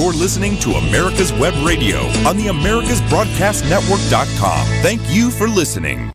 You're listening to America's Web Radio on the AmericasBroadcastNetwork.com. Thank you for listening.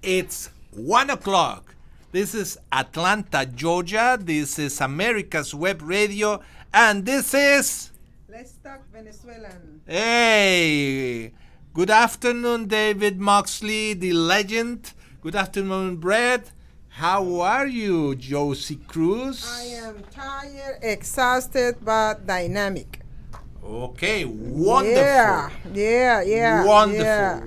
It's 1 o'clock. This is Atlanta, Georgia. This is America's Web Radio. And this is... Let's Talk Venezuelan. Hey! Good afternoon, David Moxley, the legend. Good afternoon, Brett. How are you, Johsie Cruz? I am tired, exhausted, but dynamic. Okay, wonderful. Yeah.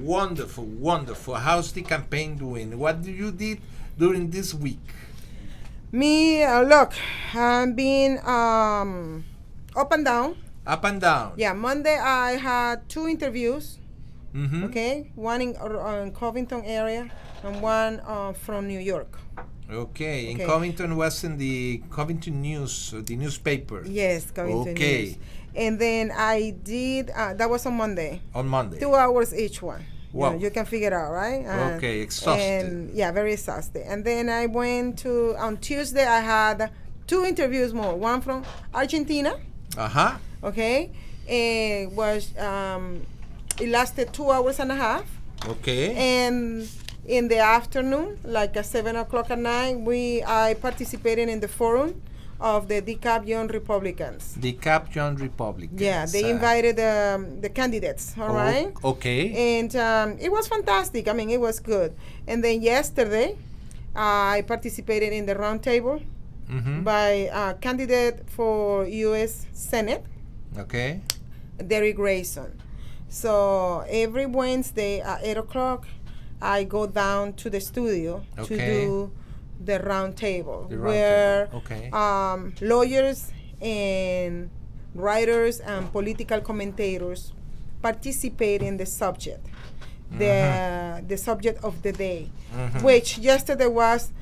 Wonderful. How's the campaign doing? What did you did during this week? Me, look, I've been up and down. Up and down. Yeah, Monday I had 2 interviews. Mm-hmm. Okay, one in Covington area and one from New York. Okay, in Covington was in the Covington News, the newspaper. Yes, Covington News. And then I did, that was on Monday. On Monday. 2 hours each one. Wow. You can figure it out, right? Okay, exhausted. And yeah, very exhausted. And then I went to, on Tuesday, I had 2 interviews more. One from Argentina. Uh-huh. Okay. It was, it lasted 2 hours and a half. Okay. And in the afternoon, like at 7 o'clock at night, I participated in the forum of the DeKalb Young Republicans. DeKalb Young Republicans. Yeah, they invited the candidates, all right? Okay. And it was fantastic. I mean, it was good. And then yesterday, I participated in the roundtable by a candidate for U.S. Senate. Okay. Derrick Grayson. So every Wednesday at 8 o'clock, I go down to the studio to do the round table, where lawyers and writers and political commentators participate in the subject, the subject of the day, which yesterday was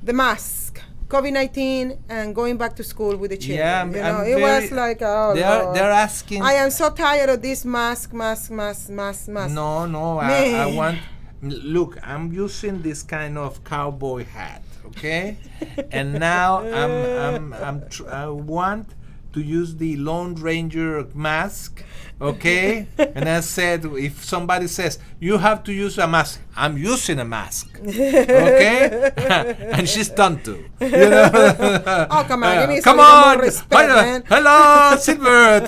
the mask, COVID-19, and going back to school with the children. Yeah, it was like, they're asking. I am so tired of this mask. No, I want. Look, I'm using this kind of cowboy hat, okay? And now I want to use the Lone Ranger mask, okay? And I said, if somebody says, you have to use a mask, I'm using a mask, okay? And she's done too. You know? Oh, come on, give me come some on. more respect, man. Hello, Silver.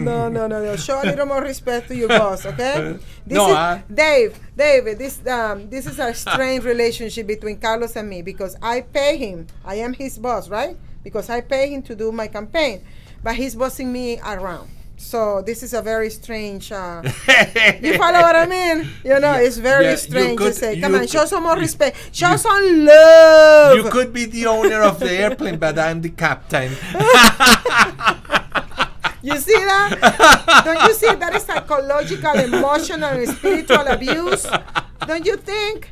No. Show a little more respect to your boss, okay? David, this is a strange relationship between Carlos and me, because I pay him. I am his boss, right? Because I pay him to do my campaign, but he's bossing me around. So this is a very strange. You follow what I mean? It's very strange to say. Come on, show some more respect. Show some love. You could be the owner of the airplane, but I'm the captain. You see that? Don't you see that is psychological, emotional, and spiritual abuse? Don't you think?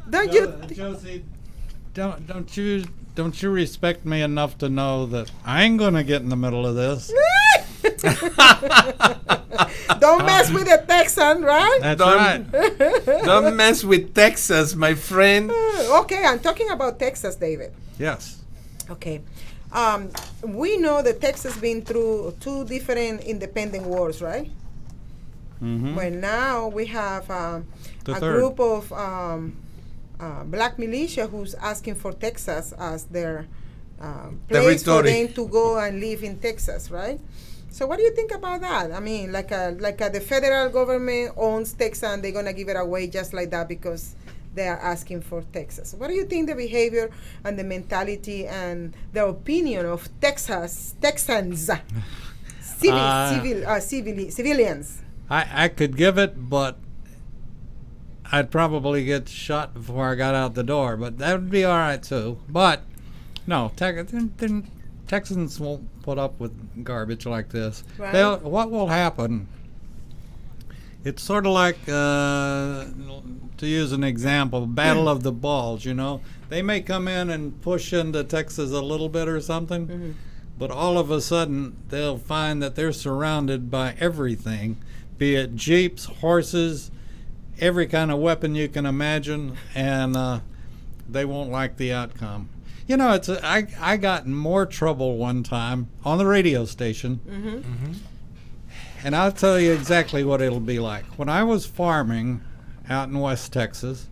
Don't you? Johsie, don't you respect me enough to know that I ain't gonna get in the middle of this? Don't mess with the Texan, right? That's right. Don't mess with Texas, my friend. Okay, I'm talking about Texas, David. Yes. Okay. We know that Texas been through 2 different independent wars, right? Well, now we have a group of black militia who's asking for Texas as their place for them to go and live in Texas, right? So what do you think about that? I mean, the federal government owns Texas and they're gonna give it away just like that because they are asking for Texas. What do you think the behavior and the mentality and the opinion of Texans, civilians? I could give it, but I'd probably get shot before I got out the door. But that would be all right too. But no, Texans won't put up with garbage like this. Right. What will happen It's sort of like, to use an example, Battle of the Balls, you know. They may come in and push into Texas a little bit or something, but all of a sudden they'll find that they're surrounded by everything, be it jeeps, horses, every kind of weapon you can imagine, and they won't like the outcome. You know, I got in more trouble one time on the radio station, and I'll tell you exactly what it'll be like. When I was farming out in West Texas,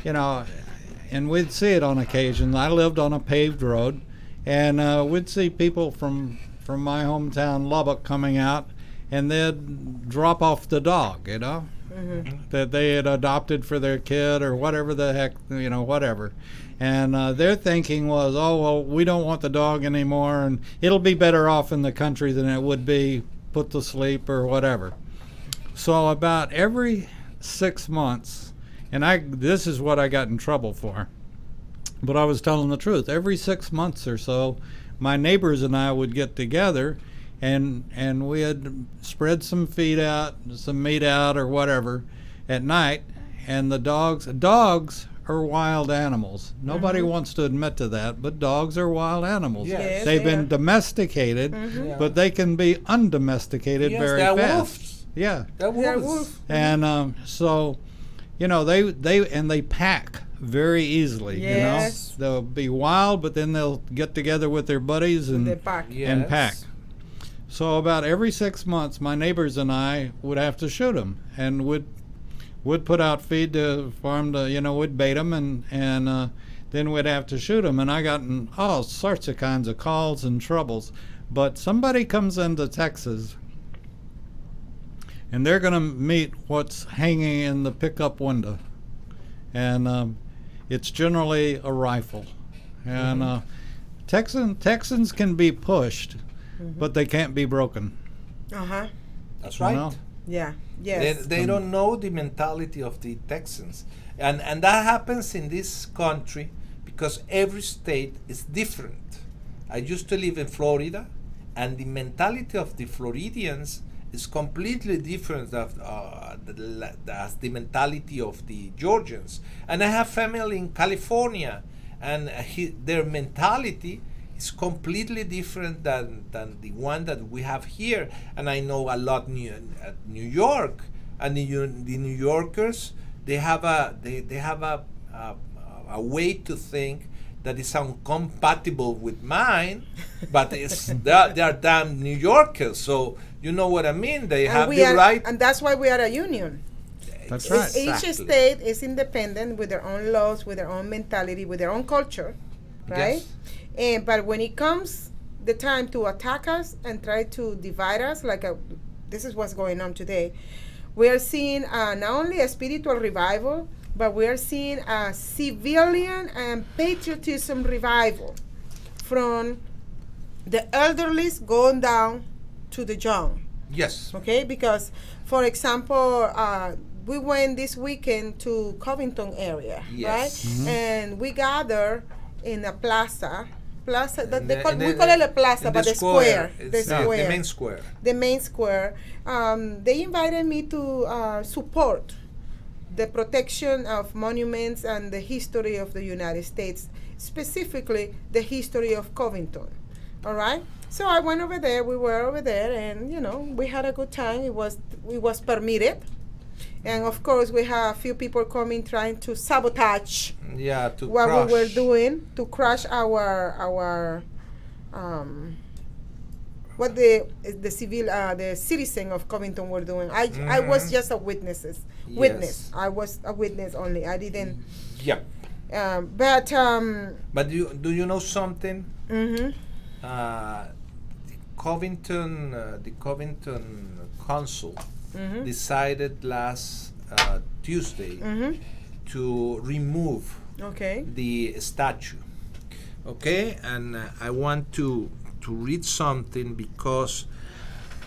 you know, and we'd see it on occasion. I lived on a paved road, and we'd see people from my hometown, Lubbock, coming out, and they'd drop off the dog, you know, that they had adopted for their kid or whatever the heck, you know, whatever. And their thinking was, oh, well, we don't want the dog anymore, and it'll be better off in the country than it would be put to sleep or whatever. So about every 6 months, and this is what I got in trouble for, but I was telling the truth. Every 6 months or so, my neighbors and I would get together, and we had spread some meat out or whatever at night, and the dogs are wild animals. Nobody wants to admit to that, but dogs are wild animals. Yes. They've been domesticated, but they can be undomesticated very they're fast. wolves. Yeah. They're wolves. And so, you know, they pack very easily. Yes. You know, they'll be wild, but then they'll get together with their buddies and They pack. and pack. So about every 6 months, my neighbors and I would have to shoot them, and would put out feed to farm to, you know, we'd bait them, and then we'd have to shoot them. And I got in all sorts of kinds of calls and troubles. But somebody comes into Texas, and they're going to meet what's hanging in the pickup window. And it's generally a rifle. And Texans can be pushed, but they can't be broken. That's You right. know? Yeah. Yes. They don't know the mentality of the Texans. And that happens in this country because every state is different. I used to live in Florida, and the mentality of the Floridians is completely different as the mentality of the Georgians. And I have family in California, and their mentality is completely different than the one that we have here. And I know a lot New York, and the New Yorkers, they have a way to think that is incompatible with mine, but they're damn New Yorkers, so you know what I mean. They have the right, and that's why we are a union. That's right. Each state is independent with their own laws, with their own mentality, with their own culture, right? Yes. But when it comes the time to attack us and try to divide us, this is what's going on today. We are seeing not only a spiritual revival, but we are seeing a civilian and patriotism revival from the elderly going down to the young. yes, Okay, because, for example, we went this weekend to Covington area, Yes. right? And we gather in a plaza. We call it a plaza, in but the square. It's The square. the main square. The main square. They invited me to support the protection of monuments and the history of the United States, specifically the history of Covington. All right. So I went over there. We were over there, and we had a good time. It was permitted, and of course we have a few people coming trying to sabotage Yeah, to what crush. we were doing to crush our what the citizen of Covington were doing. I was just a witness. Yes. I was a witness only. I didn't. Yep. But do you know something? mhm. The Covington Council Mhm. decided last Tuesday Mhm. to remove Okay. the statue. Okay, and I want to read something, because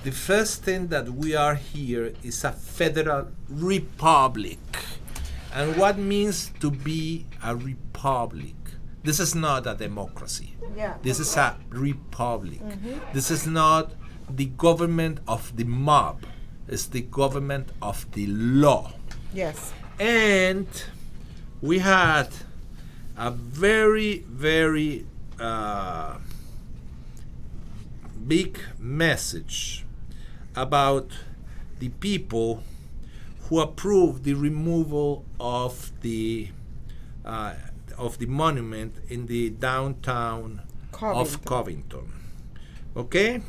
the first thing that we are here is a federal republic. And what means to be a republic? This is not a democracy. Yeah. This is a republic. This is not the government of the mob. is the government of the law. Yes. And we had a very, very big message about the people who approved the removal of the monument in the downtown of Covington. Okay?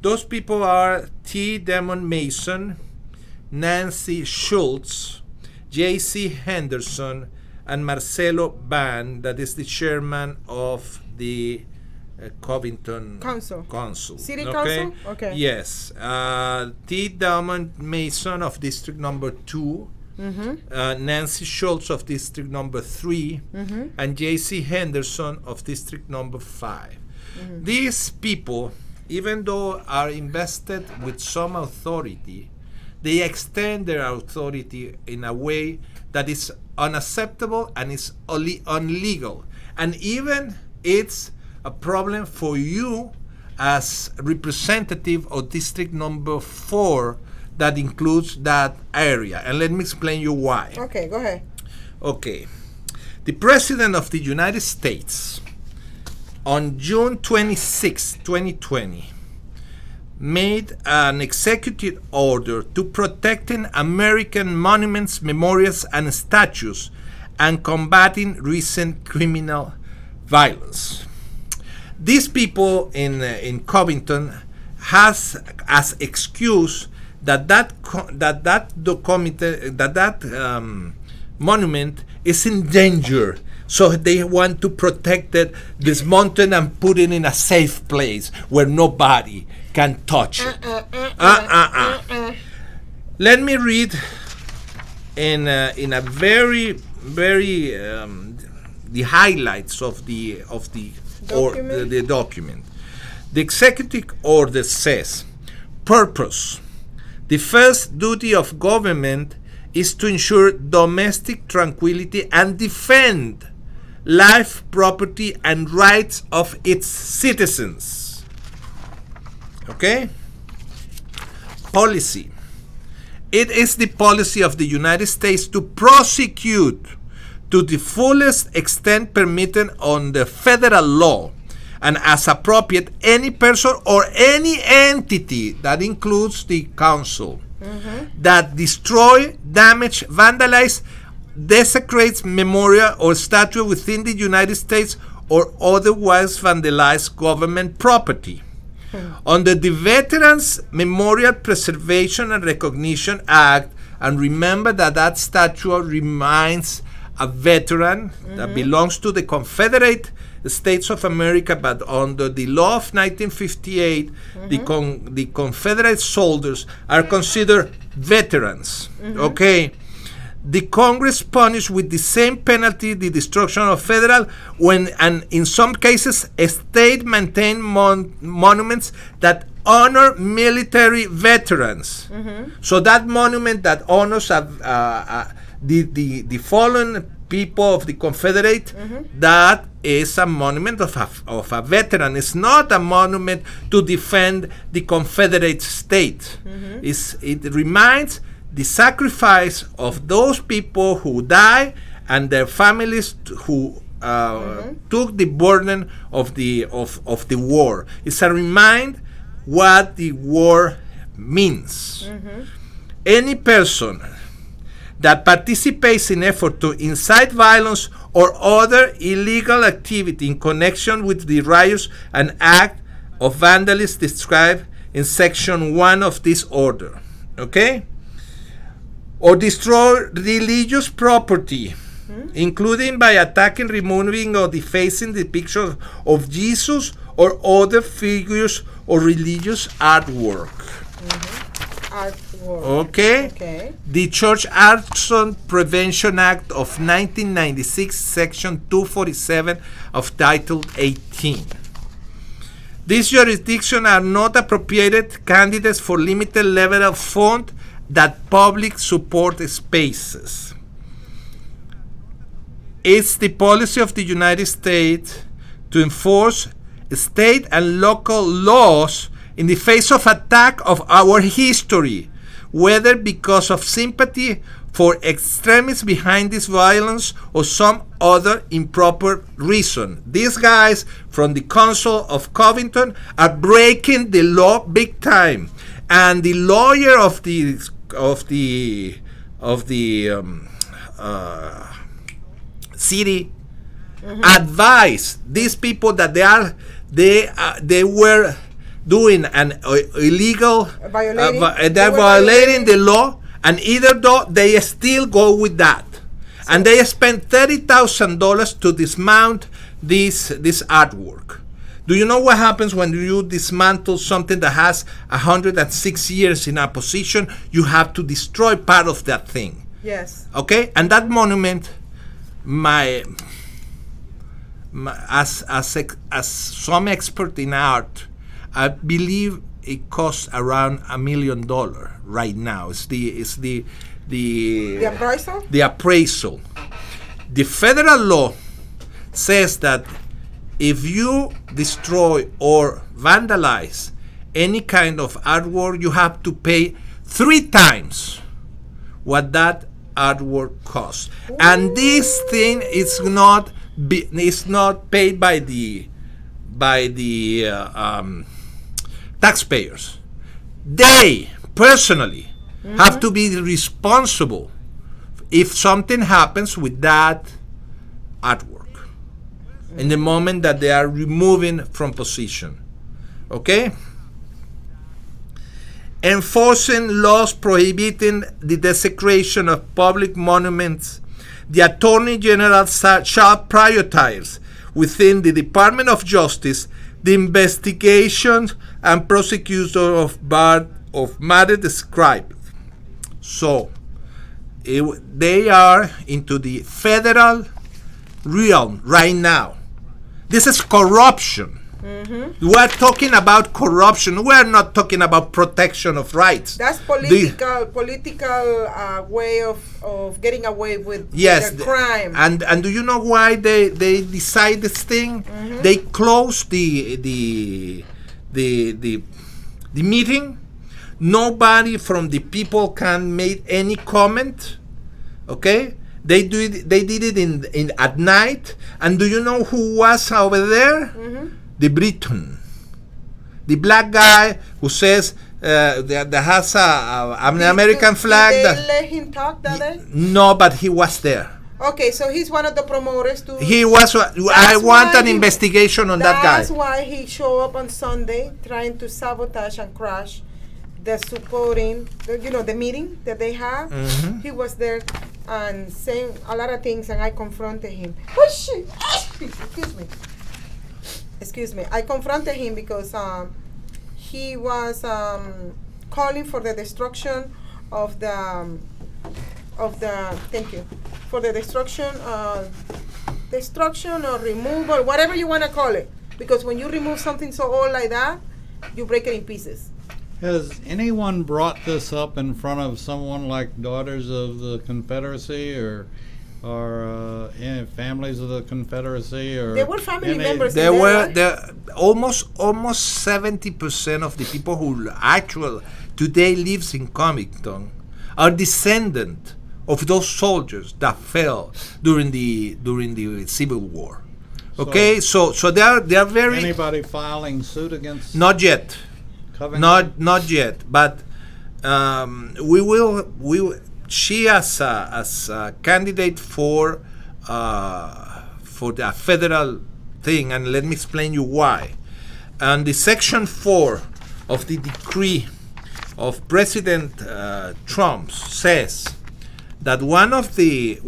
Those people are T. Demon Mason, Nancy Schultz, J.C. Henderson, and Marcelo Ban, that is the chairman of the Covington Council. City Council? Okay. Yes. T. Demon Mason of District Number 2, Nancy Schultz of District Number 3, and J.C. Henderson of District Number 5. These people, even though are invested with some authority, they extend their authority in a way that is unacceptable and is illegal. And even it's a problem for you as representative of District Number 4 that includes that area. And let me explain you why. Okay, go ahead. Okay. The President of the United States on June 26, 2020, made an executive order to protecting American monuments, memorials, and statues and combating recent criminal violence. These people in Covington has as excuse that monument is in danger, so they want to protect it, dismount it, and put it in a safe place where nobody can touch it. Let me read in a very the highlights of the document. The executive order says, purpose: the first duty of government is to ensure domestic tranquility and defend life, property, and rights of its citizens. Okay? Policy. It is the policy of the United States to prosecute to the fullest extent permitted under federal law and as appropriate any person or any entity, that includes the council, that destroy, damage, vandalize, desecrates memorial or statue within the United States or otherwise vandalize government property. Under the Veterans Memorial Preservation and Recognition Act, and remember that statue reminds a veteran that belongs to the Confederate States of America, but under the law of 1958, the Confederate soldiers are considered veterans. Okay? The Congress punished with the same penalty the destruction of federal, and in some cases, state-maintained monuments that honor military veterans. So that monument that honors the fallen people of the Confederate, that is a monument of a veteran. It's not a monument to defend the Confederate state. It reminds the sacrifice of those people who die and their families who took the burden of the war. It's a remind what the war means. Any person that participates in effort to incite violence or other illegal activity in connection with the riots and act of vandalism described in section 1 of this order, okay? Or destroy religious property, including by attacking, removing, or defacing the picture of Jesus or other figures or religious artwork. Okay. The Church Arson Prevention Act of 1996, Section 247 of Title 18. These jurisdictions are not appropriated candidates for limited level of fund that public support spaces. It's the policy of the United States to enforce state and local laws in the face of attack of our history, whether because of sympathy for extremists behind this violence or some other improper reason. These guys from the Council of Covington are breaking the law big time, and the lawyer of the city advised these people that they were doing an illegal they're violating the law, and either though they still go with that, and they spent $30,000 to dismount this artwork. Do you know what happens when you dismantle something that has 106 years in a position? You have to destroy part of that thing. Yes. Okay, and that monument, as some expert in art, I believe it costs around $1 million right now. It's the appraisal. The appraisal. The federal law says that if you destroy or vandalize any kind of artwork, you have to pay 3 times what that artwork costs. Ooh. And this thing is not paid by the taxpayers. They personally have to be responsible if something happens with that artwork in the moment that they are removing from position. Okay? Enforcing laws prohibiting the desecration of public monuments. The Attorney General shall prioritize within the Department of Justice the investigation and prosecution of matter described. So, they are into the federal realm right now. This is corruption. We're talking about corruption. We're not talking about protection of rights. That's political way of getting away with their crime. And do you know why they decide this thing? They close the meeting. Nobody from the people can make any comment. Okay? They did it in at night. And do you know who was over there? The Briton, the black guy who says that has an American flag. Did they let him talk that day? No, but he was there. Okay, so he's one of the promoters too. He was. I want an investigation on that guy. That's why he showed up on Sunday trying to sabotage and crash the supporting, the meeting that they have. He was there and saying a lot of things, and I confronted him. Excuse me. I confronted him because he was calling for the destruction of the destruction or removal, whatever you want to call it. Because when you remove something so old like that, you break it in pieces. Has anyone brought this up in front of someone like Daughters of the Confederacy or families of the Confederacy, or there were family members? There were almost 70% of the people who actually today lives in Covington are descendant of those soldiers that fell during the Civil War. Okay, so they are very. Anybody filing suit against? Not yet. Covington? Not yet, but we will. She as a candidate for the federal thing, and let me explain you why. And the Section 4 of the decree of President Trump says that one of the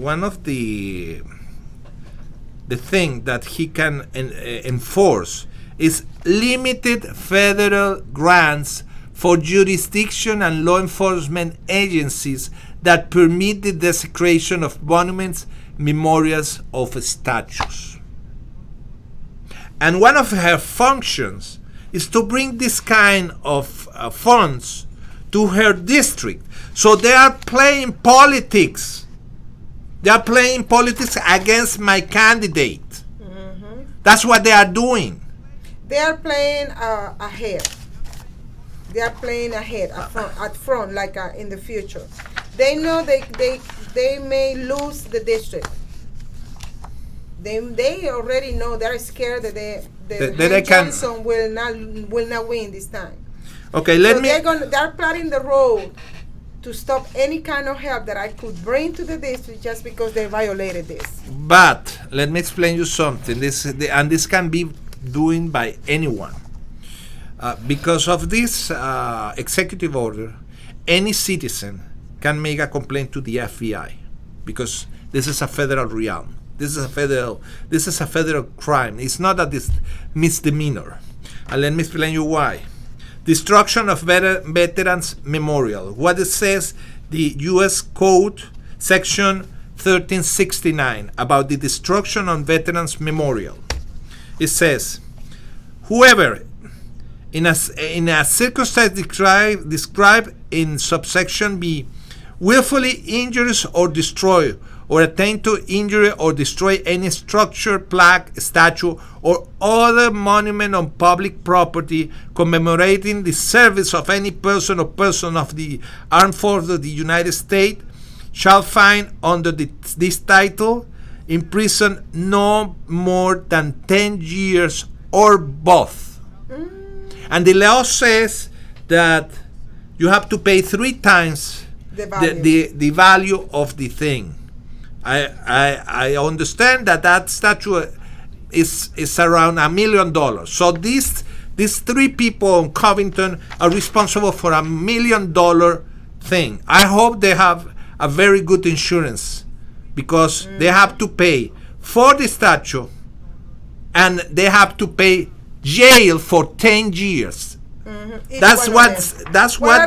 thing that he can enforce is limited federal grants for jurisdiction and law enforcement agencies that permit the desecration of monuments, memorials, of statues. And one of her functions is to bring this kind of funds to her district. So they are playing politics. They are playing politics against my candidate. That's what they are doing. They are playing a hair. they are playing ahead at front, like in the future. They know they may lose the district. They already know, they're scared that they can. Johnson will not win this time. Okay, they're plotting the road to stop any kind of help that I could bring to the district just because they violated this. But let me explain you something. This can be doing by anyone. Because of this executive order, any citizen can make a complaint to the FBI because this is a federal realm. This is a federal crime. It's not a misdemeanor. And let me explain you why. Destruction of Veterans Memorial. What it says, the U.S. Code, Section 1369, about the destruction of Veterans Memorial. It says, whoever, in a circumstance described in subsection B, willfully injures or destroy or attempt to injure or destroy any structure, plaque, statue, or other monument on public property commemorating the service of any person or person of the armed forces of the United States shall find under this title in prison no more than 10 years or both. And the law says that you have to pay 3 times the value of the thing. I understand that statue is around $1 million. So these 3 people in Covington are responsible for $1 million thing. I hope they have a very good insurance because they have to pay for the statue and they have to pay jail for 10 years. That's what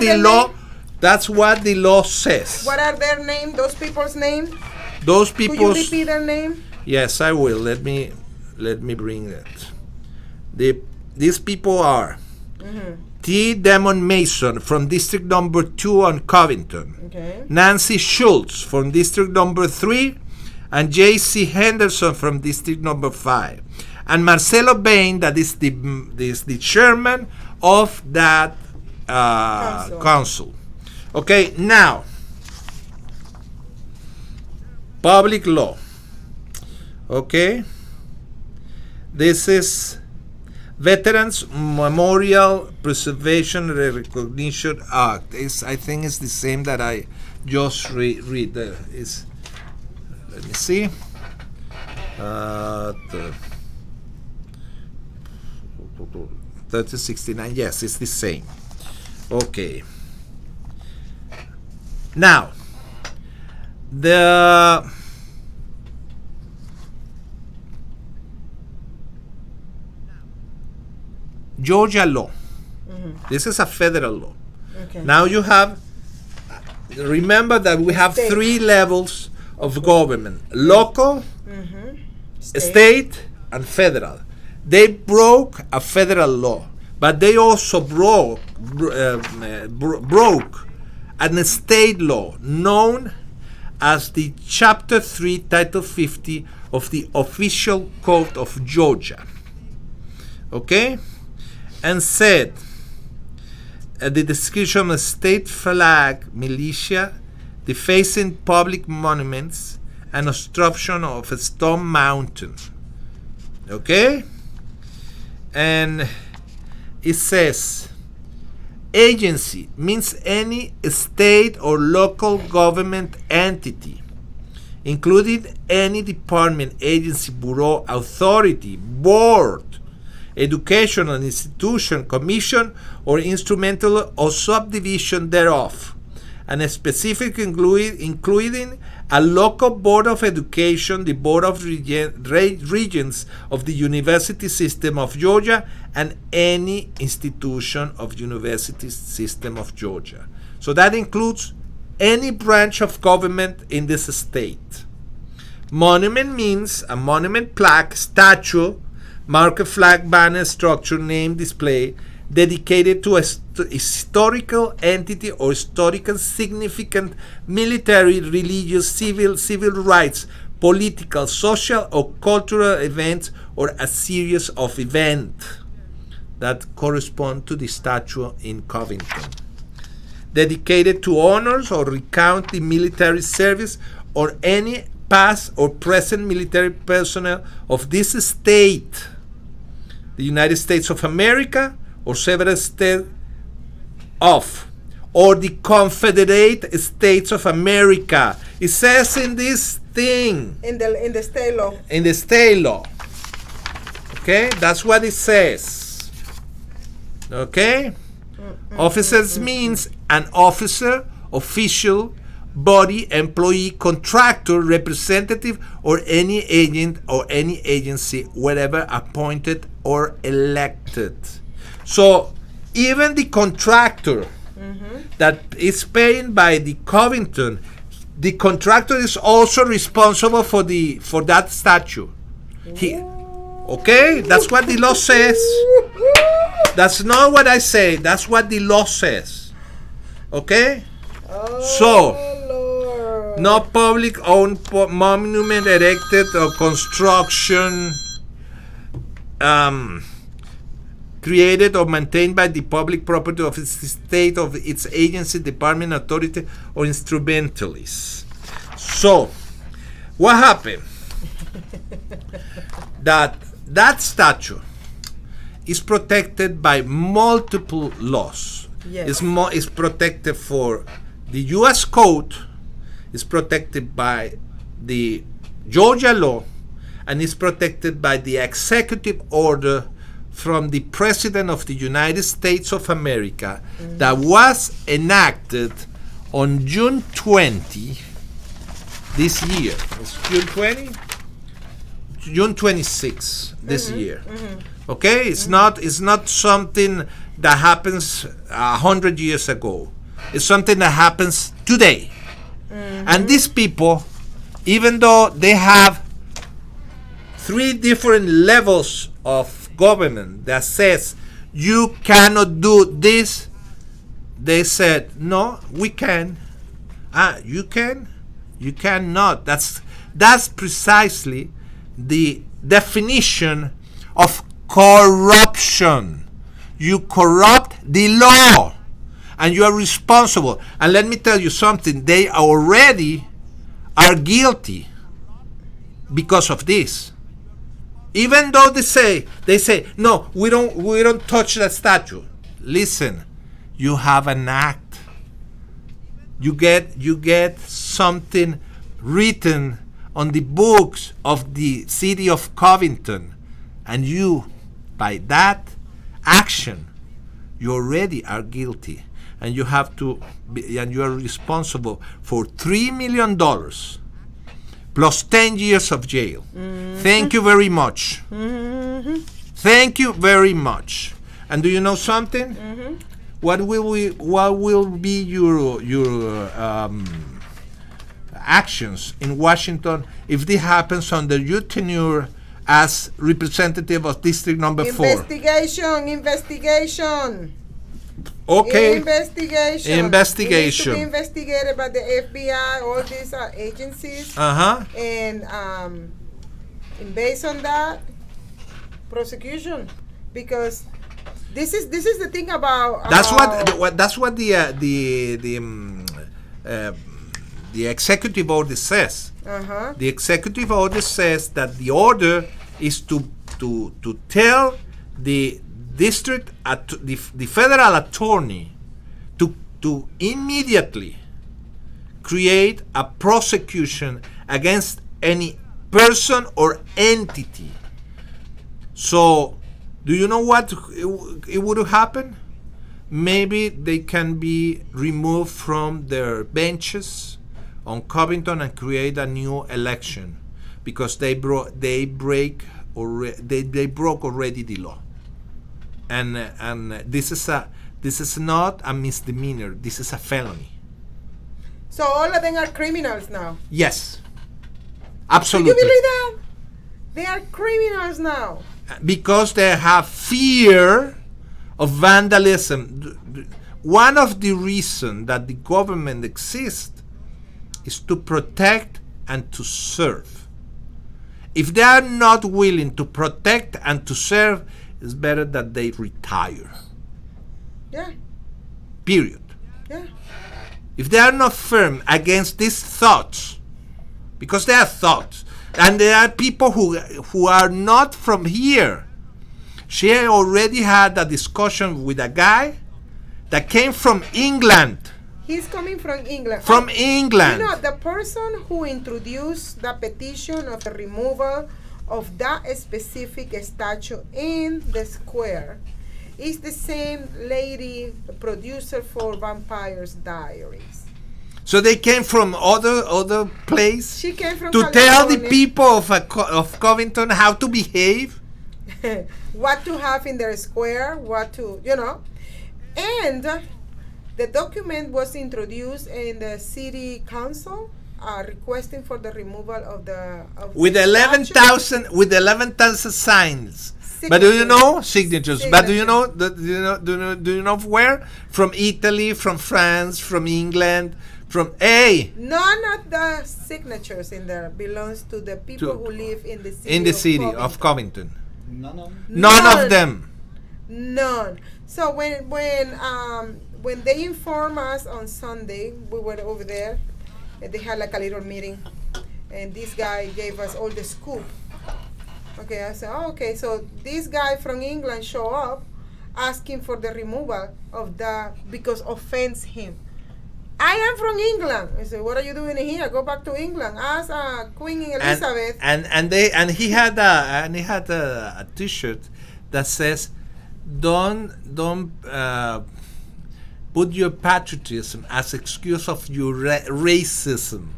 the law says. What are their names? Those people's names? Those people. Could you repeat their name? Yes, I will. Let me bring that. These people are T. Demon Mason from District Number 2 on Covington, okay. Nancy Schultz from District Number 3, and J.C. Henderson from District Number 5, and Marcelo Bain, that is the chairman of that council. Okay, now. Public law. Okay. This is Veterans Memorial Preservation and Recognition Act. I think it's the same that I just read. Let me see. 1369. Yes, it's the same. Okay. Now. The Georgia law. This is a federal law. Okay. Now you have, remember that we have 3 levels of government: local, state, and federal. They broke a federal law, but they also broke a state law known as the Chapter 3, Title 50 of the Official Code of Georgia. Okay? And said, the description of state flag militia, defacing public monuments, and obstruction of a stone mountain. Okay? And it says, agency means any state or local government entity, including any department, agency, bureau, authority, board, educational institution, commission, or instrumental or subdivision thereof, and specifically including a local board of education, the board of regents of the University System of Georgia, and any institution of University System of Georgia. So that includes any branch of government in this state. Monument means a monument, plaque, statue, marker, flag, banner, structure, name, display, dedicated to a historical entity or historical significant military, religious, civil rights, political, social, or cultural events, or a series of events. that correspond to the statue in Covington, dedicated to honors or recount the military service or any past or present military personnel of this state, the United States of America, or several states of, or the Confederate States of America. It says in this thing. In the state law. In the state law. Okay, that's what it says. Okay? Officers means an officer, official, body, employee, contractor, representative, or any agent or any agency, whatever appointed or elected. So even the contractor that is paid by the Covington, the contractor is also responsible for that statue. Okay, that's what the law says. That's not what I say. That's what the law says. Okay? So, Lord. no public-owned monument erected or construction created or maintained by the public property of its state, of its agency, department, authority, or instrumentalists. So, what happened? that statue is protected by multiple laws. Yes. It's protected for the U.S. Code, is protected by the Georgia law, and is protected by the executive order from the President of the United States of America that was enacted on June 20 this year. It's June 20? June 26 this year. Okay? It's not something that happens 100 years ago. It's something that happens today. And these people, even though they have 3 different levels of government that says you cannot do this, they said, no, we can. You can? You cannot. That's precisely the definition of corruption. You corrupt the law, and you are responsible. And let me tell you something, they already are guilty because of this. Even though they say, no, we don't touch that statue. Listen, you have an act. You get something written on the books of the city of Covington, and you, by that action, you already are guilty, and you have to and you are responsible for $3 million plus 10 years of jail. Thank you very much. Thank you very much. And do you know something? What will be your actions in Washington if this happens under your tenure as representative of District Number 4? Investigation. Okay. Investigation. Investigation. It needs to be investigated by the FBI, all these agencies. And based on that, prosecution, because this is the thing about. That's what the executive order says. The executive order says that the order is to tell the district the federal attorney to immediately create a prosecution against any person or entity. So, do you know what it would happen? Maybe they can be removed from their benches on Covington and create a new election because they broke already the law. And this is not a misdemeanor. This is a felony. So all of them are criminals now. Yes, absolutely. Do you believe that? They are criminals now. Because they have fear of vandalism. One of the reasons that the government exists is to protect and to serve. If they are not willing to protect and to serve, it's better that they retire. Yeah. Period. Yeah. If they are not firm against these thoughts, because they are thoughts, and there are people who are not from here. She already had a discussion with a guy that came from England. He's coming from England. From England. You know, the person who introduced the petition of the removal of that specific statue in the square is the same lady, producer for Vampires Diaries. So they came from other place She came from to tell the California. people of Covington how to behave. What to have in their square, what to, And the document was introduced in the city council requesting for the removal of the With the 11,000 signs. But do you know signatures? But do you know do you know where? From Italy, from France, from England, from None of the signatures in there belongs to the people who live in the city. Of Covington. None Of them. None. So when they informed us on Sunday, we were over there, and they had like a little meeting, and this guy gave us all the scoop. Okay, I said, okay, so this guy from England show up asking for the removal of that because offends him. I am from England. I said, what are you doing here? Go back to England. Ask Queen Elizabeth. And he had a T-shirt that says, "Don't put your patriotism as excuse of your racism."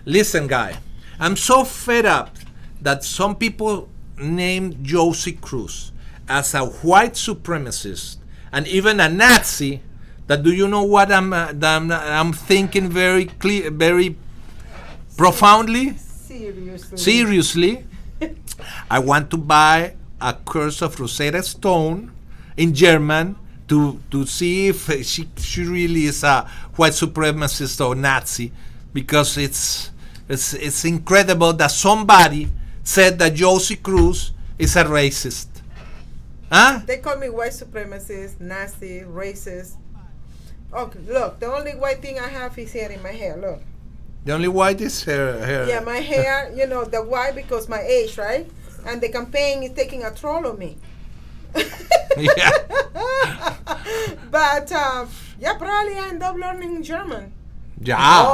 Listen, guy, I'm so fed up that some people named Johsie Cruz as a white supremacist and even a Nazi. That do you know what I'm thinking very clear, very profoundly? Seriously, I want to buy a Curse of Rosetta Stone in German to see if she really is a white supremacist or Nazi, because it's incredible that somebody said that Johsie Cruz is a racist. Huh? They call me white supremacist, Nazi, racist. Okay, look, the only white thing I have is hair in my hair, look. The only white is hair. Yeah, my hair, the white because my age, right? And the campaign is taking a troll on me. Yeah. But, probably I end up learning German. Yeah.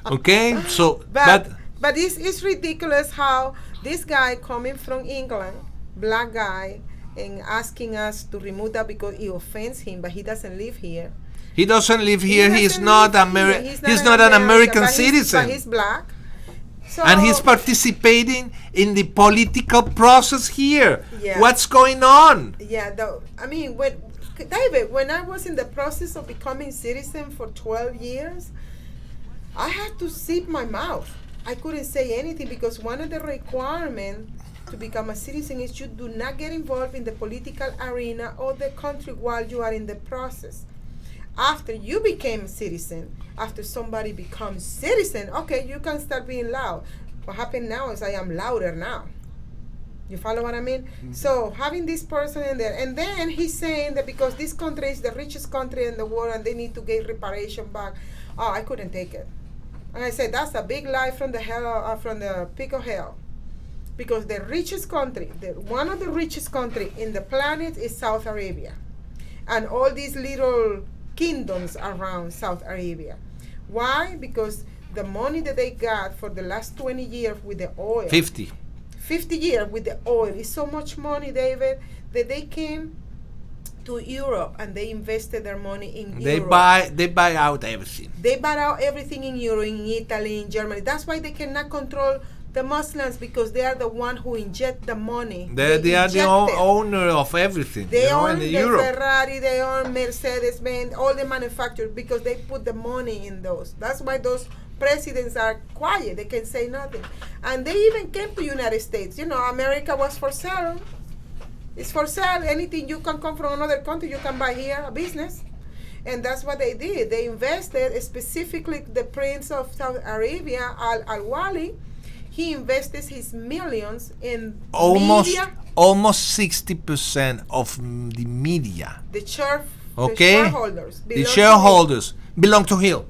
Okay, so, but it's ridiculous how this guy coming from England, black guy, and asking us to remove that because it offends him, but he doesn't live here. He doesn't live here. He's not an American citizen. But he's black. So, and he's participating in the political process here. Yeah. What's going on? Yeah, David, when I was in the process of becoming citizen for 12 years, I had to zip my mouth. I couldn't say anything because one of the requirements to become a citizen is you do not get involved in the political arena or the country while you are in the process. After you became a citizen, after somebody becomes citizen, okay, you can start being loud. What happened now is I am louder now. You follow what I mean? Mm-hmm. So having this person in there, and then he's saying that because this country is the richest country in the world and they need to get reparation back. Oh, I couldn't take it. And I said, that's a big lie from the pit of hell. Because the richest country, one of the richest country in the planet is Saudi Arabia. And all these little kingdoms around Saudi Arabia. Why? Because the money that they got for the last 20 years with the oil. 50 years with the oil is so much money, David, that they came to Europe and they invested their money in Europe. They buy out everything. They buy out everything in Europe, in Italy, in Germany. That's why they cannot control the Muslims, because they are the one who inject the money. They are the owner of everything. They own the Ferrari, they own Mercedes-Benz, all the manufacturers, because they put the money in those. That's why those presidents are quiet. They can say nothing. And they even came to United States. America was for sale. It's for sale. Anything you can come from another country, you can buy here, a business. And that's what they did. They invested, specifically the Prince of Saudi Arabia, Al-Wali. he invested his millions in almost media, almost 60% of the media. the Okay, shareholders. the belong to shareholders belong to him.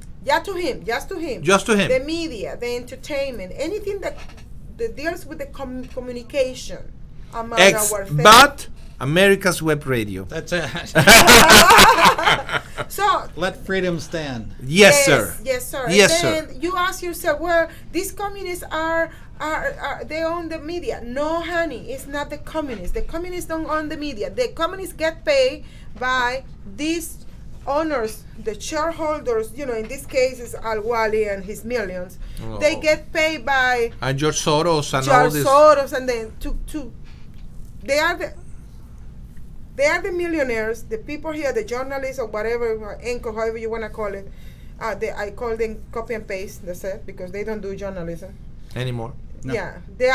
him. Just to him. Just to him. The media, the entertainment, anything that deals with the communication among our But America's Web Radio. That's it. So Let freedom stand. Yes, sir. Yes, sir. Yes, and sir. then you ask yourself, well, these communists are they own the media. No, honey, it's not the communists. The communists don't own the media. The communists get paid by these owners, the shareholders. You know, in this case, it's Al Wali and his millions. Oh. They get paid by And George Soros and all George this. Soros, and then they are the millionaires, the people here, the journalists or whatever, anchor, however you want to call it. I call them copy and paste. That's it, because they don't do journalism Anymore. No. Yeah, they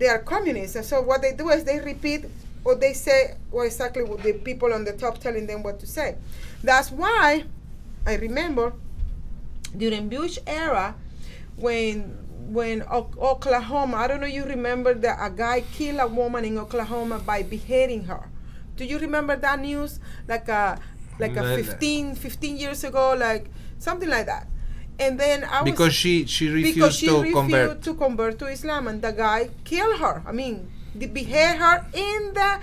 are communists, and so what they do is they repeat what they say, or exactly what the people on the top telling them what to say. That's why I remember during Bush era when Oklahoma, I don't know, you remember that a guy killed a woman in Oklahoma by beheading her. Do you remember that news? Like a No. 15 years ago, like something like that. And then Because she refused to convert. to Islam, and the guy killed her. I mean, they beheaded her in the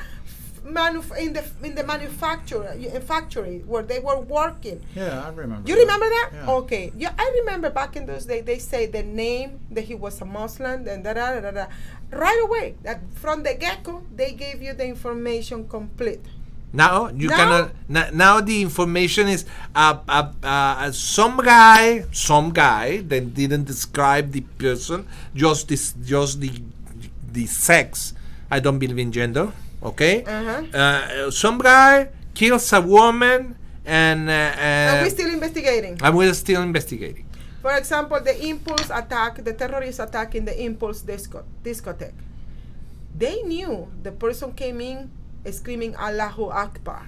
factory where they were working. Yeah, I remember. You remember that? Yeah. Okay. Yeah, I remember back in those days, they say the name, that he was a Muslim, and da. Right away, that from the get-go, they gave you the information complete. Now you Now- cannot. Now the information is some guy that didn't describe the person, just the sex. I don't believe in gender. Okay. Some guy kills a woman, and And we're still investigating. we're still investigating. For example, the Impulse attack, the terrorist attack in the Impulse discotheque. They knew the person came in screaming Allahu Akbar.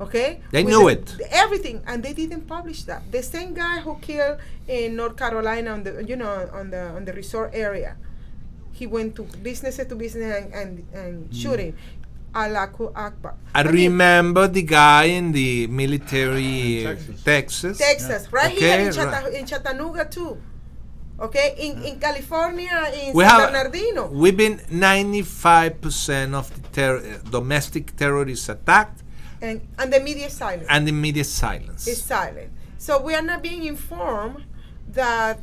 Okay? They With knew it. Everything, and they didn't publish that. The same guy who killed in North Carolina on the resort area. He went to business and shooting. Allahu Akbar. I remember the guy in the military Texas. Texas, right Okay, here in Chattanooga too. Okay, in California, in We San have Bernardino. we've been 95% of the domestic terrorists attacked, And the media is silent. and immediate silence. It's silent. So we are not being informed that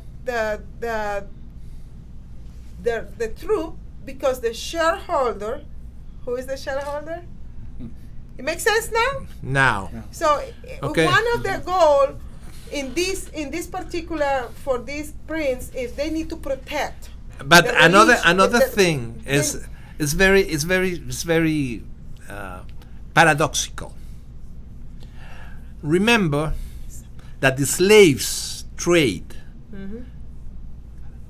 the truth, because the shareholder, who is the shareholder? It makes sense now? Now, So Okay. one of the goal in this particular, for these prints, is they need to protect. but the another religion- thing is very paradoxical. Remember that the slaves trade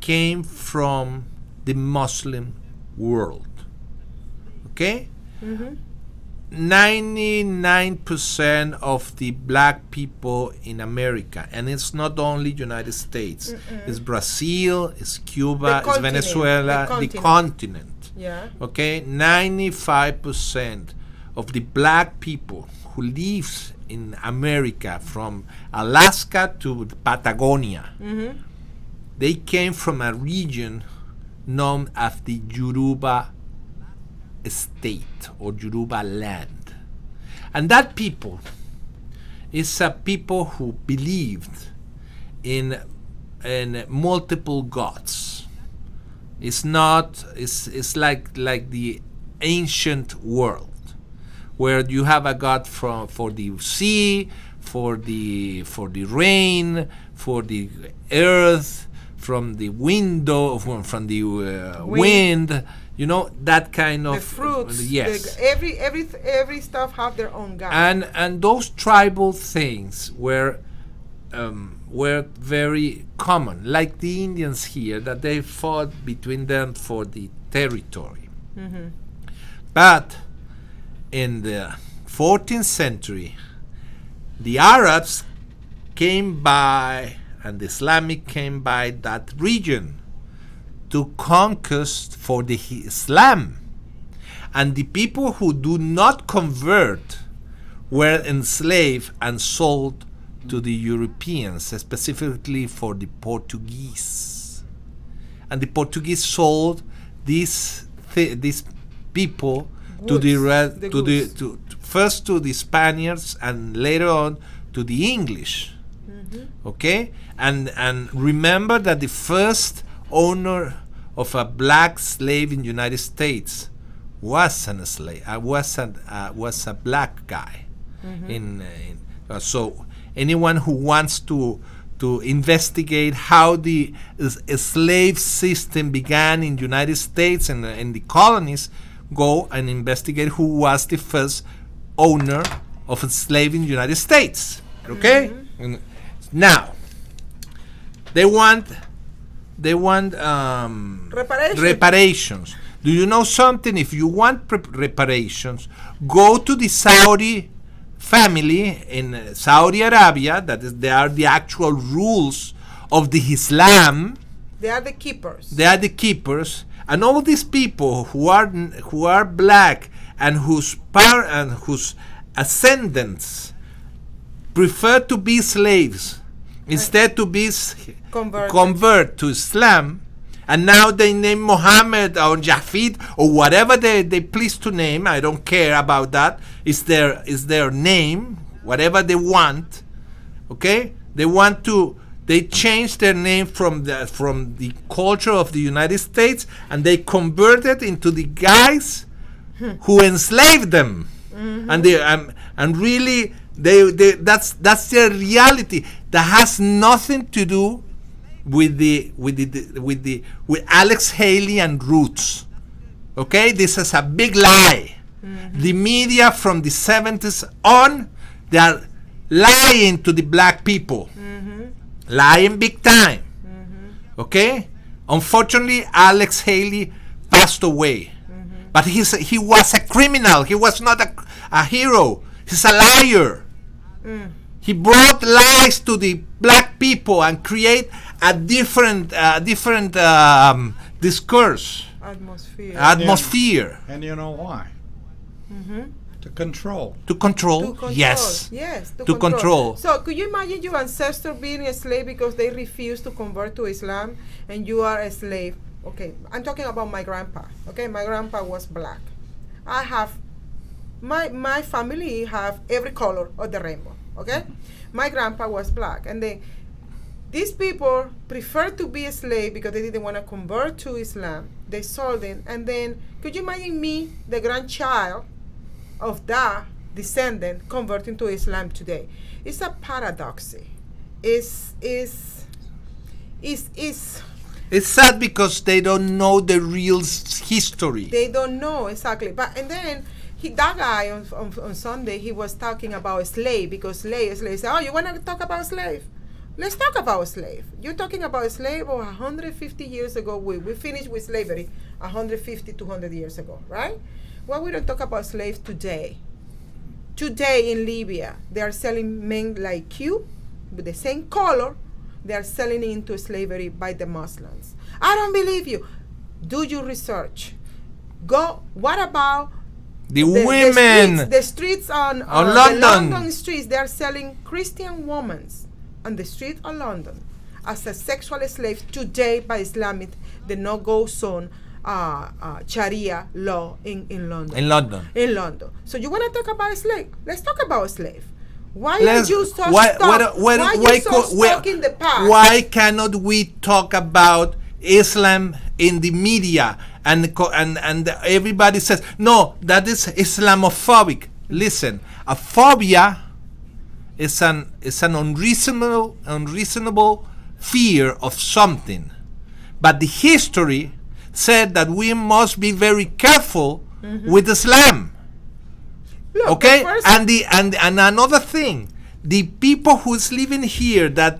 came from the Muslim world. Okay? 99% of the black people in America, and it's not only United States, it's Brazil, it's Cuba, The it's continent, Venezuela, the the continent. continent. Yeah. Okay, 95% of the black people who lives in America, from Alaska to Patagonia, they came from a region known as the Yoruba state or Yoruba land. And that people is a people who believed in multiple gods. It's like the ancient world, where you have a god for the sea, for the rain, for the earth, from the window, from the wind. You know, that kind of The fruits. Yes. Every stuff have their own god. And those tribal things were very common, like the Indians here, that they fought between them for the territory. But in the 14th century, the Arabs came by, and the Islamic came by that region to conquest for the Islam. And the people who do not convert were enslaved and sold to the Europeans, specifically for the Portuguese. And the Portuguese sold these people first to the Spaniards and later on to the English. Okay, and remember that the first owner of a black slave in the United States was a black guy. So anyone who wants to investigate how the slave system began in the United States and in the colonies, go and investigate who was the first owner of a slave in the United States. Okay? Now, they want reparations. Do you know something? If you want reparations, go to the Saudi family in Saudi Arabia. They are the actual rules of the Islam. They are the keepers. They are the keepers, and all these people who are black and whose ascendants prefer to be slaves instead to be convert to Islam, and now they name Muhammad or Jafid or whatever they please to name. I don't care about that. It's their name, whatever they want. Okay, they change their name from the culture of the United States, and they converted into the guys who enslaved them, and really that's their reality. That has nothing to do with Alex Haley and Roots. Okay, this is a big lie. The media from the 70s on, they are lying to the black people, lying big time. Okay, unfortunately, Alex Haley passed away, but he was a criminal. He was not a hero. He's a liar. He brought lies to the black people and create a different discourse. Atmosphere. And you know why? To control. To control. Yes. Yes. To control. So could you imagine your ancestor being a slave because they refused to convert to Islam, and you are a slave? Okay, I'm talking about my grandpa. Okay, my grandpa was black. I have my family have every color of the rainbow. Okay, my grandpa was black, and these people preferred to be a slave because they didn't want to convert to Islam. They sold it, and then could you imagine me, the grandchild of that descendant, converting to Islam today? It's a paradox. It's sad because they don't know the real history. They don't know exactly, and then. That guy on Sunday, he was talking about slave, because slave said, oh, you want to talk about slave? Let's talk about slave. You're talking about slave 150 years ago. We finished with slavery 150, 200 years ago, right? Why we don't talk about slaves today? Today in Libya, they are selling men like you with the same color. They are selling into slavery by the Muslims. I don't believe you. Do your research. Go. What about the women? The streets on London. The London streets, they are selling Christian women on the street of London as a sexual slave today by Islamic, the no-go zone, Sharia law in London. In London. So you want to talk about a slave? Let's talk about a slave. Why are you so stuck in the past? Why cannot we talk about Islam in the media? And everybody says, no, that is Islamophobic. Listen, a phobia is an unreasonable fear of something. But the history said that we must be very careful with Islam. Look, okay? And another thing, the people who's living here that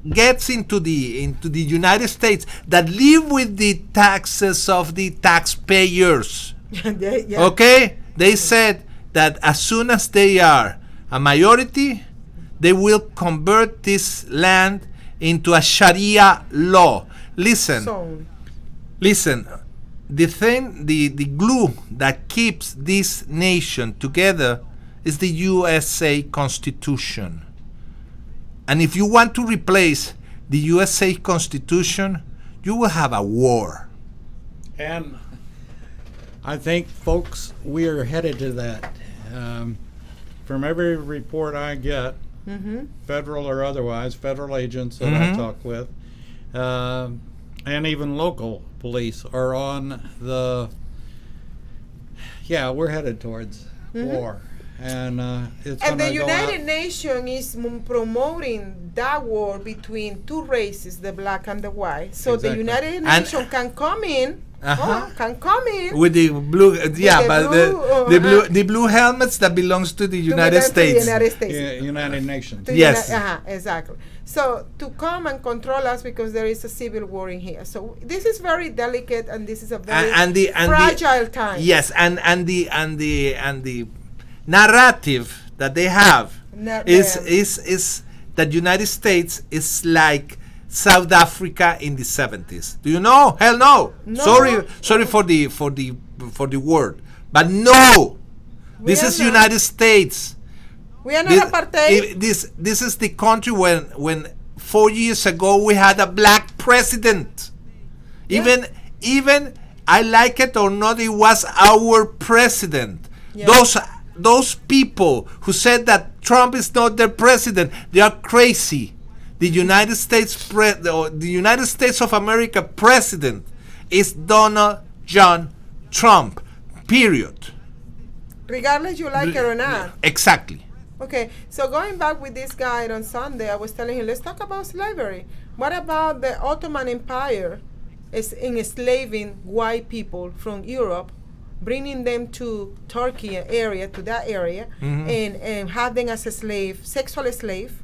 gets into the United States, that live with the taxes of the taxpayers. Yeah. Okay? They said that as soon as they are a majority, they will convert this land into a Sharia law. Listen. zone. Listen, the glue that keeps this nation together is the USA Constitution. And if you want to replace the USA Constitution, you will have a war. And I think, folks, we are headed to that. From every report I get, federal or otherwise, federal agents that I talk with, and even local police are on we're headed towards war. And it's And the gonna go United out. Nations is promoting that war between two races, the black and the white. So the Exactly. United And- Nations can come in, With the blue, the blue helmets that belongs to the to United them to the States. United States. United Nations. To Yes. Exactly. So to come and control us because there is a civil war in here. So this is very delicate and this is a very fragile time. Yes, and the narrative that they have is that United States is like South Africa in the 70s. Do you know? Hell no. No. Sorry for the word, but no. This are is not. United States. We are not apartheid. This is the country when 4 years ago we had a black president. Even I like it or not, it was our president. Yeah. Those people who said that Trump is not their president, they are crazy. The United States the United States of America president is Donald John Trump. Period. Regardless you like it or not. Exactly. Okay, so going back with this guy on Sunday, I was telling him, let's talk about slavery. What about the Ottoman Empire is enslaving white people from Europe, bringing them to Turkey area, to that area, and have them as a slave, sexual slave,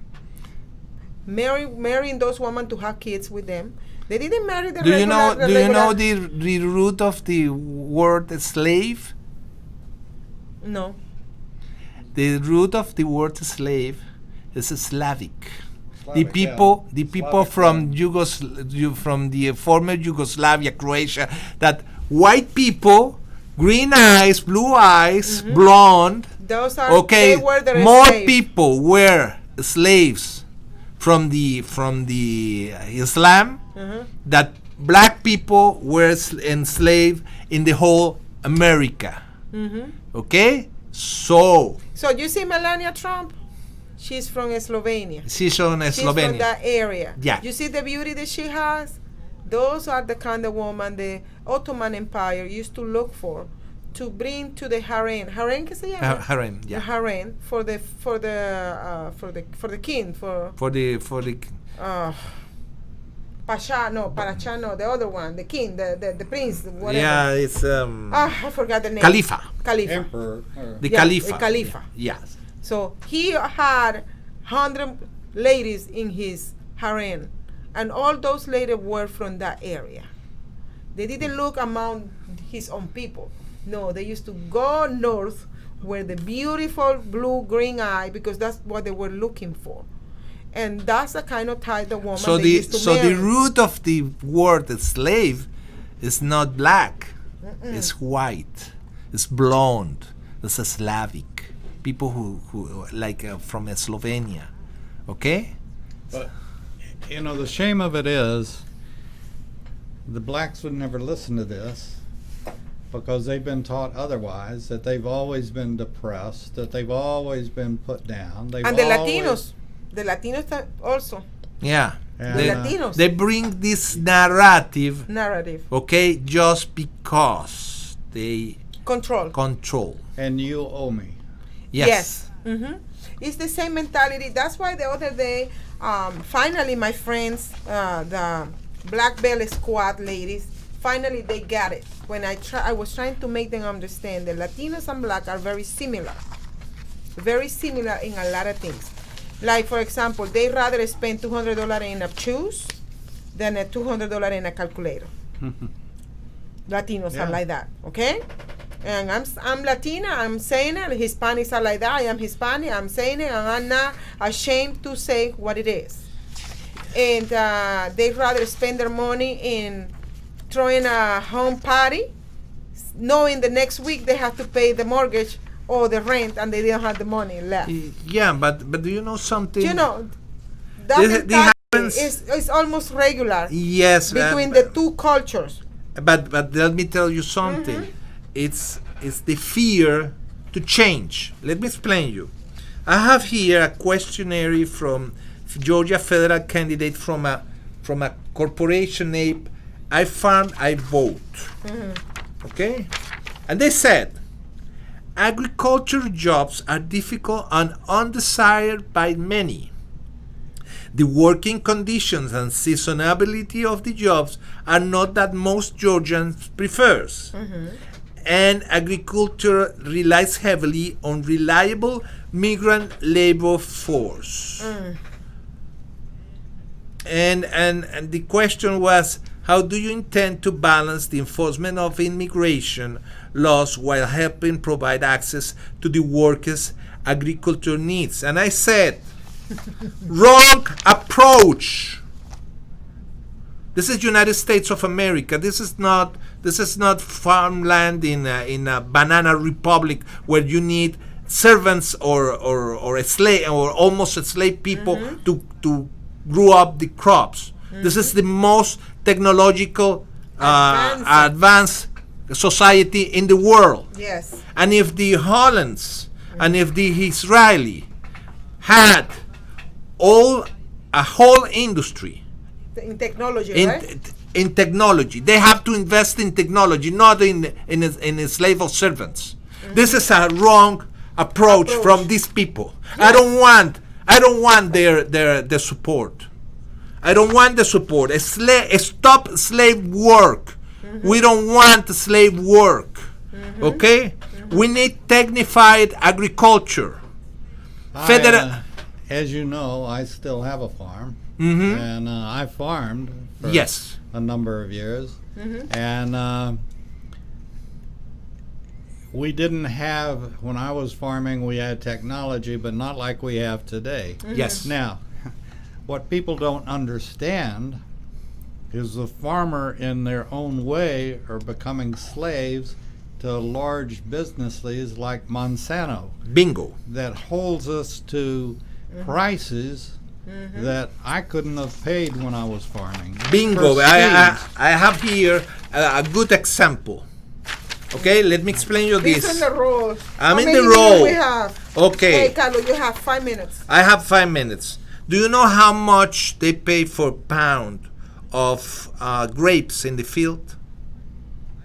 marrying those women to have kids with them. They didn't marry the Do you know the the root of the word slave? No. The root of the word slave is Slavic. The Slavic, people Slavic, from from the former Yugoslavia, Croatia, that white people, green eyes, blue eyes, blonde. Those are Okay, they were the more slaves. people were slaves from the Islam that black people were enslaved in the whole America. Okay, so you see Melania Trump? She's from Slovenia. she's from She's Slovenia. from that area. Yeah. You see the beauty that she has? Those are the kind of woman the Ottoman Empire used to look for, to bring to the harem. Harem que se llama? Harem, The yeah. harem for the king For the Pasha no, Paracha no, the other one, the king, the prince, whatever. yeah, it's I forgot the name. Khalifa. Khalifa. Emperor. The Yeah, Khalifa. the Khalifa. Yes. So he had 100 ladies in his harem, and all those ladies were from that area. They didn't look among his own people. No, they used to go north where the beautiful blue-green eye, because that's what they were looking for. And that's the kind of type of woman they used to marry. the root of the word slave is not black. It's white. It's blonde. It's a Slavic. People who like from Slovenia. Okay? But, the shame of it is, the blacks would never listen to this because they've been taught otherwise, that they've always been depressed, that they've always been put down. And the Latinos. The Latinos also. Yeah. And, They, Latinos. they bring this narrative, Narrative. okay, just because they Control. and you owe me. yes. It's the same mentality. That's why the other day, finally, my friends, the Black Belt Squad ladies, finally they got it. When I was trying to make them understand that Latinos and Black are very similar in a lot of things. Like, for example, they rather spend $200 in a shoes than a $200 in a calculator. Latinos are like that, okay? And I'm Latina, I'm saying it. Hispanics are like that. I am Hispanic, I'm saying it, and I'm not ashamed to say what it is. and they rather spend their money in throwing a home party, knowing the next week they have to pay the mortgage or the rent, and they don't have the money left. Yeah, but do you know something? You know, that This mentality happens- is almost regular Yes, between the two cultures. but let me tell you something. It's the fear to change. Let me explain you. I have here a questionnaire from Georgia federal candidate from a corporation named I Farm, I Vote. Okay? And they said, agriculture jobs are difficult and undesired by many. The working conditions and seasonality of the jobs are not that most Georgians prefers. And agriculture relies heavily on reliable migrant labor force. And the question was, how do you intend to balance the enforcement of immigration laws while helping provide access to the workers' agriculture needs? And I said, wrong approach. This is United States of America. This is not farmland in a banana republic where you need servants or a slave or almost a slave people to grow up the crops. This is the most technological advanced society in the world. Yes. And if the Hollands and if the Israeli had a whole industry In technology, right? in technology, they have to invest in technology, not in a slave of servants. This is a wrong approach from these people. I don't want their support. I don't want the support. Stop slave work. We don't want slave work. Okay? We need dignified agriculture. As you know, I still have a farm, and I farmed for Yes. a number of years, and we didn't have, when I was farming, we had technology, but not like we have today. Yes. Now, what people don't understand is the farmer in their own way are becoming slaves to large businesses like Monsanto Bingo. that holds us to prices that I couldn't have paid when I was farming. Bingo. For I seeds. have here a good example. Okay, let me explain you He's this. in the roll. I'm How in many the minutes roll. we have? Okay. Hey, Carlos, you have 5 minutes. I have 5 minutes. Do you know how much they pay for a pound of grapes in the field?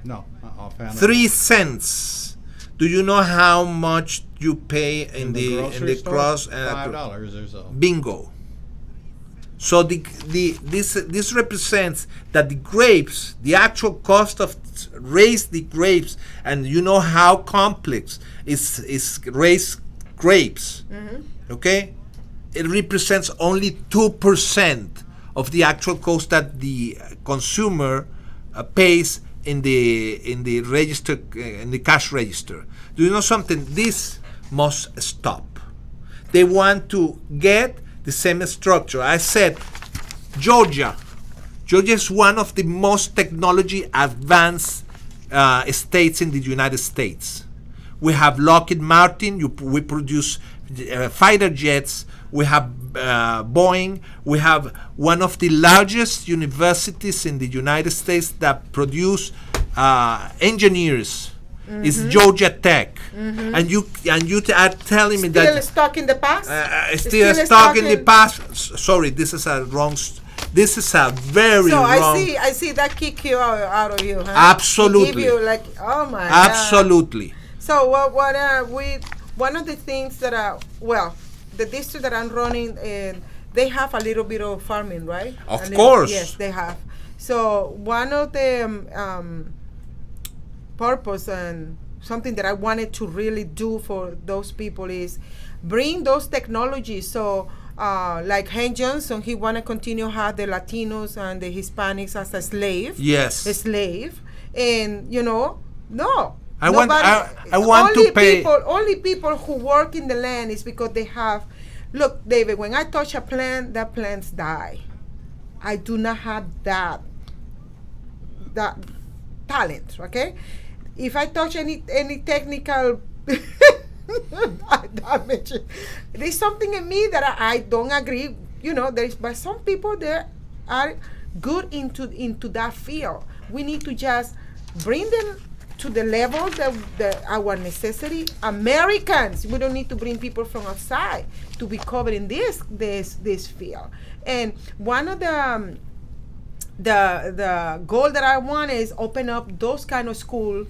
No, offhand. 3 cents. Do you know how much you pay in the grocery store? cross? $5 or so. Bingo. So this represents that the grapes, the actual cost of raise the grapes, and you know how complex is raise grapes. Okay, it represents only 2% of the actual cost that the consumer pays in the register, in the cash register. Do you know something? This must stop. They want to get the same structure. I said, Georgia is one of the most technology advanced states in the United States. We have Lockheed Martin. We produce fighter jets. We have Boeing. We have one of the largest universities in the United States that produce engineers. It's Georgia Tech, and you are telling me Still that stuck in the past? still stuck in the past. Sorry, this is a wrong. This is a very So wrong. I see that kick you out of you, huh? Absolutely. To give you like, oh my Absolutely. God. So one of the things that the district that I'm running, they have a little bit of farming, right? Of course. Yes, they have. So one of the purpose and something that I wanted to really do for those people is bring those technologies. So like Hank Johnson, he want to continue have the Latinos and the Hispanics as a slave. Yes. A slave. And, no. I want to pay. Only people who work in the land is because they have. Look, David, when I touch a plant, that plants die. I do not have that talent. Okay, if I touch any technical damage, there's something in me that I don't agree. But some people there are good into that field. We need to just bring them to the level that our necessity. Americans, we don't need to bring people from outside to be covered in this field. And one of the goal that I want is open up those kind of school,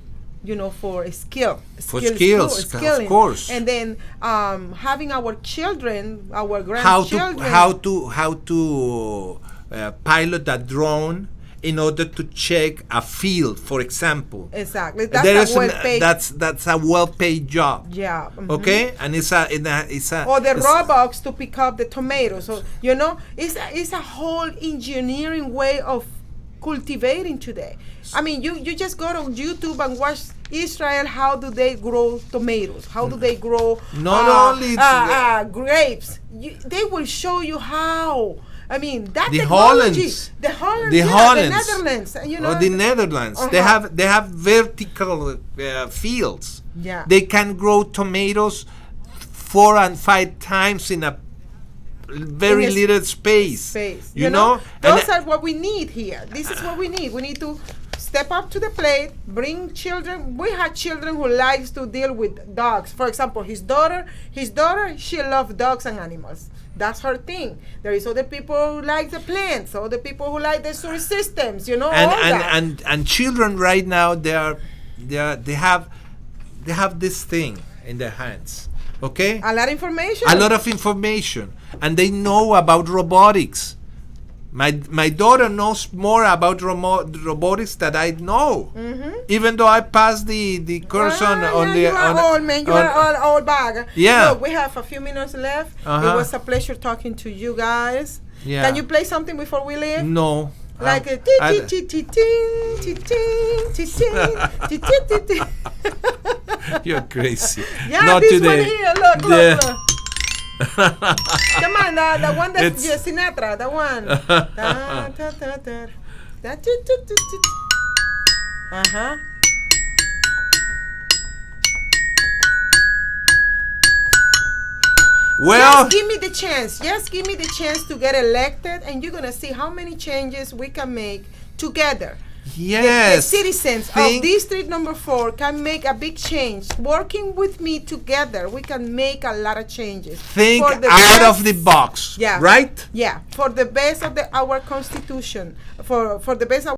for skills, of course. And then having our children, our grandchildren, how to pilot a drone in order to check a field, for example. Exactly. That's a well-paid job. Yeah. Mm-hmm. Okay, and it's a or the robots to pick up the tomatoes. So it's a whole engineering way of cultivating today. I mean, you just go to YouTube and watch Israel. How do they grow tomatoes? How do they grow grapes? They will show you how. I mean, that the technology, the Netherlands, the Netherlands, they have vertical fields. Yeah, they can grow tomatoes 4 and 5 times in a very little space. You know, those are what we need here. This is what we need. We need to step up to the plate, bring children. We have children who likes to deal with dogs. For example, his daughter, she loves dogs and animals. That's her thing. There is other people who like the plants, other people who like the sewer systems, and children right now they have this thing in their hands. Okay? A lot of information. And they know about robotics. My daughter knows more about robotics than I know. Mm-hmm. Even though I passed the course on the. You are old, man. You are old bag. Yeah. Look, we have a few minutes left. Uh-huh. It was a pleasure talking to you guys. Yeah. Can you play something before we leave? No. Like a You're crazy. Yeah, Not this today. one here. Look. Come on, the one that's Sinatra, the one. Uh-huh. Well, just give me the chance. Just give me the chance to get elected, and you're gonna see how many changes we can make together. Yes. The citizens of District Number 4 can make a big change. Working with me together, we can make a lot of changes. Think out of the box. Yeah. Right? Yeah. For the best of our Constitution. For the best of